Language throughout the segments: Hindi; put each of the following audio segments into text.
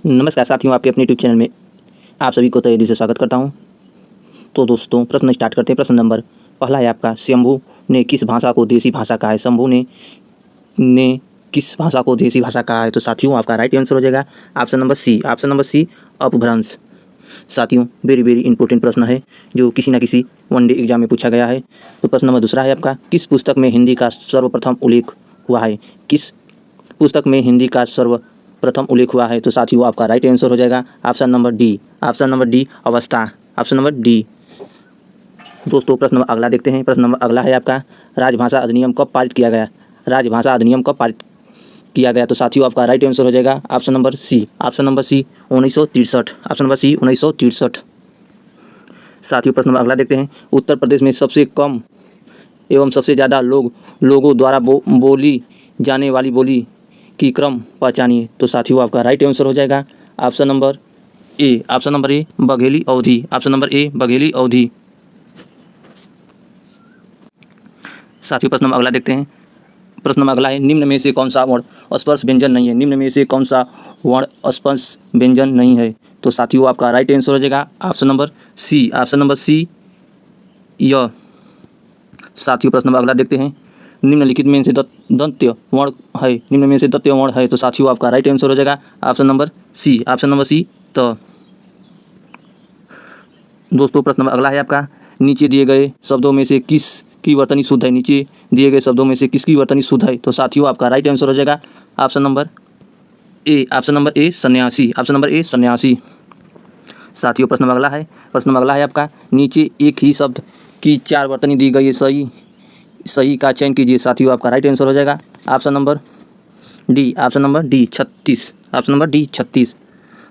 नमस्कार साथियों, आपके अपने यूट्यूब चैनल में आप सभी को तहे दिल से स्वागत करता हूं। तो दोस्तों, प्रश्न स्टार्ट करते हैं। प्रश्न नंबर पहला है आपका, शंभू ने किस भाषा को देसी भाषा कहा है? शंभू ने किस भाषा को देसी भाषा कहा है? तो साथियों, आपका राइट आंसर हो जाएगा option number C. Option number C, अपभ्रंश। साथियों, वेरी इंपॉर्टेंट प्रश्न है जो किसी न किसी वनडे एग्जाम में पूछा गया है। तो प्रश्न नंबर दूसरा है आपका, किस पुस्तक में हिंदी का सर्वप्रथम उल्लेख हुआ है? किस पुस्तक में हिंदी का सर्वप्रथम उल्लेख हुआ है? तो साथियों, आपका राइट आंसर हो जाएगा option number D. Option number D, अवस्था। Option number D. दोस्तों, प्रश्न नंबर अगला देखते हैं। प्रश्न नंबर अगला है आपका, राजभाषा अधिनियम कब पारित किया गया? राजभाषा अधिनियम कब पारित किया गया? तो साथियों, आपका राइट आंसर हो जाएगा option number C. Option number C, 1963। Option number C, 1963। साथियों, प्रश्न नंबर अगला देखते हैं। उत्तर प्रदेश में सबसे कम एवं सबसे ज़्यादा लोगों द्वारा बोली जाने वाली बोली की क्रम पहचानिए। तो साथियों, आपका राइट आंसर हो जाएगा option number A. Option number A, Bagheli Awadhi. Option number A, Bagheli Awadhi. साथियों, प्रश्न नंबर अगला देखते हैं। प्रश्न नंबर अगला है, निम्न में से कौन सा वर्ण स्पर्श व्यंजन नहीं है? निम्न में से कौन सा वर्ण स्पर्श व्यंजन नहीं है? तो साथियों, आपका राइट आंसर हो जाएगा option number C. Option number C, य। साथियों, प्रश्न नंबर अगला देखते हैं। निम्नलिखित में से दंत्य वर्ण है? निम्न में से दंत्य वर्ण है? तो साथियों, आपका राइट आंसर हो जाएगा option number C. Option number C, त। दोस्तों, प्रश्न नंबर अगला है आपका, नीचे दिए गए शब्दों में से किस की वर्तनी शुद्ध है? नीचे दिए गए शब्दों में से किसकी वर्तनी शुद्ध है? तो साथियों, आपका राइट आंसर हो जाएगा option number A. Option number A, सन्यासी। ऑप्शन नंबर ए, सन्यासी। साथियों, प्रश्न नंबर अगला है। प्रश्न नंबर अगला है आपका, नीचे एक ही शब्द की 4 वर्तनी दी गई है, सही का चयन कीजिए। साथियों, आपका राइट आंसर हो जाएगा option number D. Option number D, 36। Option number D, 36।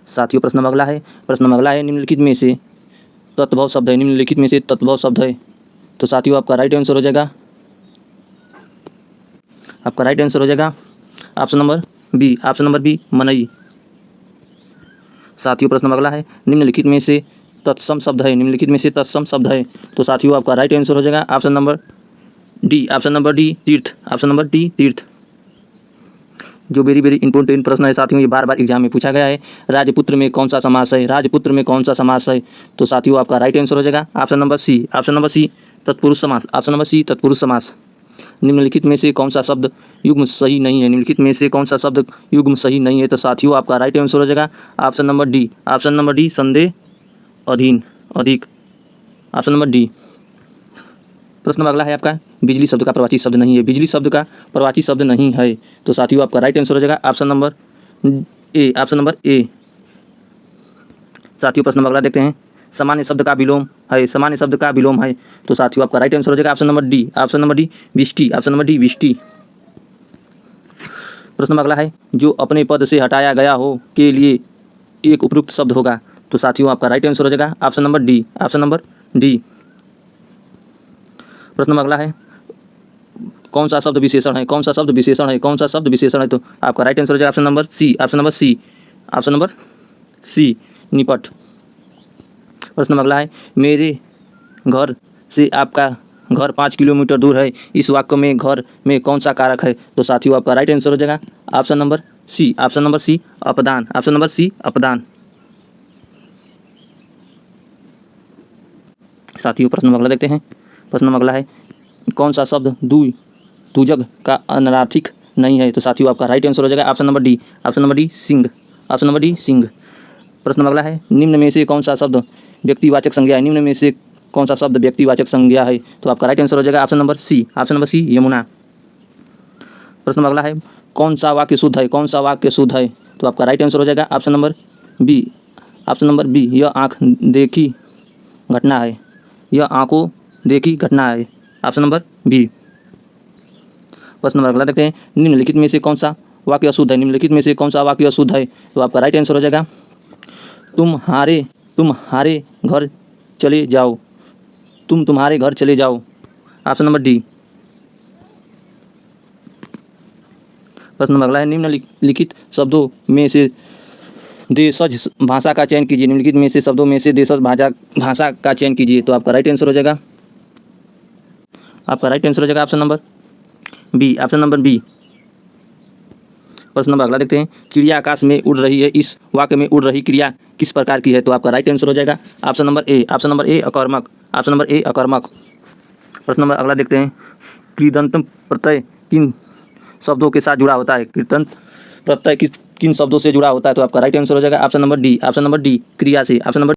साथियों, प्रश्न नंबर अगला है। प्रश्न नंबर अगला है, निम्नलिखित में से तत्भव शब्द है? निम्नलिखित में से तत्भव शब्द है? तो साथियों, आपका राइट आंसर हो जाएगा option number B. Option number B, मनई। साथियों, प्रश्न नंबर अगला है, निम्नलिखित में से तत्सम शब्द है? निम्नलिखित में से तत्सम शब्द है? तो साथियों, आपका राइट आंसर हो जाएगा option number D. Option number D, तीर्थ। ऑप्शन नंबर डी, तीर्थ। जो वेरी इंपॉर्टेंट प्रश्न है साथियों, ये बार एग्जाम में पूछा गया है। राजपुत्र में कौन सा समास है? राजपुत्र में कौन सा समास है? तो साथियों, आपका राइट आंसर हो जाएगा option number C. Option number C, तत्पुरुष समास। ऑप्शन नंबर सी, तत्पुरुष समास। निम्नलिखित में से कौन सा शब्द युग्म सही नहीं है? निम्नलिखित में से कौन सा शब्द युग्म सही नहीं है? तो साथियों, आपका राइट आंसर हो जाएगा option number D. Option number D, संदेह, अधीन, अधिक। Option number D. प्रश्न नंबर अगला है आपका, बिजली शब्द का प्रवाची शब्द नहीं है? बिजली शब्द का प्रवाची शब्द नहीं है? तो साथियों, आपका राइट आंसर हो जाएगा option number A. Option number ए। साथियों, प्रश्न नंबर अगला देखते हैं। सामान्य शब्द का विलोम है? सामान्य शब्द का विलोम है? तो साथियों, आपका राइट आंसर हो जाएगा option number D. Option number D, विष्टि। ऑप्शन नंबर डी, विष्टि। प्रश्न नंबर अगला है, जो अपने पद से हटाया गया हो के लिए एक उपयुक्त शब्द होगा? तो साथियों, आपका राइट आंसर हो जाएगा option number D. Option number D. प्रश्न नंबर अगला है, कौन सा शब्द विशेषण है? कौन सा शब्द विशेषण है? कौन सा शब्द विशेषण है? तो आपका राइट आंसर हो जाएगा option number C. Option number C. Option number C, निपट। प्रश्न नंबर अगला है, मेरे घर से आपका घर 5 किलोमीटर दूर है। इस वाक्य में घर में कौन सा कारक है? तो साथियों, आपका राइट आंसर हो जाएगा option number C. Option number C, अपदान। ऑप्शन नंबर सी, अपदान। साथियों, प्रश्न नंबर अगला देखते हैं। प्रश्न नंबर अगला है, कौन सा शब्द दूजग का अनार्थिक नहीं है? तो साथियों, आपका राइट आंसर हो जाएगा option number D. Option number D, Singh. Option number D, Singh. प्रश्न नंबर अगला है, निम्न में से कौन सा शब्द व्यक्तिवाचक संज्ञा है? निम्न में से कौन सा शब्द व्यक्तिवाचक संज्ञा है? तो आपका राइट आंसर हो जाएगा option number C. Option number C, Yamuna. प्रश्न नंबर अगला है, कौन सा वाक्य शुद्ध है? कौन सा वाक्य शुद्ध है? तो आपका राइट आंसर हो जाएगा option number B. Option number B, यह आँख देखी घटना है। यह आंखों देखी घटना है। Option number B. प्रश्न नंबर अगला देखते हैं, निम्नलिखित में से कौन सा वाक्य अशुद्ध है? निम्नलिखित में से कौन सा वाक्य अशुद्ध है? तो आपका राइट आंसर हो जाएगा, तुम्हारे घर चले जाओ। तुम्हारे घर चले जाओ। Option number D. प्रश्न नंबर अगला है, निम्नलिखित शब्दों में से देशज भाषा का चयन कीजिए। निम्नलिखित में से शब्दों में से देशज भाषा का चयन कीजिए। तो आपका राइट आंसर हो जाएगा option number B. Option number B. प्रश्न नंबर अगला देखते हैं, चिड़िया आकाश में उड़ रही है, इस वाक्य में उड़ रही क्रिया किस प्रकार की है? तो आपका राइट आंसर हो जाएगा ऑप्शन नंबर ए अकर्मक, ऑप्शन नंबर ए अकर्मक। प्रश्न नंबर अगला देखते हैं, कृदंत प्रत्यय किन शब्दों के साथ जुड़ा होता है? कृदंत प्रत्यय किन शब्दों से जुड़ा होता है? तो आपका राइट आंसर हो जाएगा ऑप्शन नंबर डी क्रिया से, ऑप्शन नंबर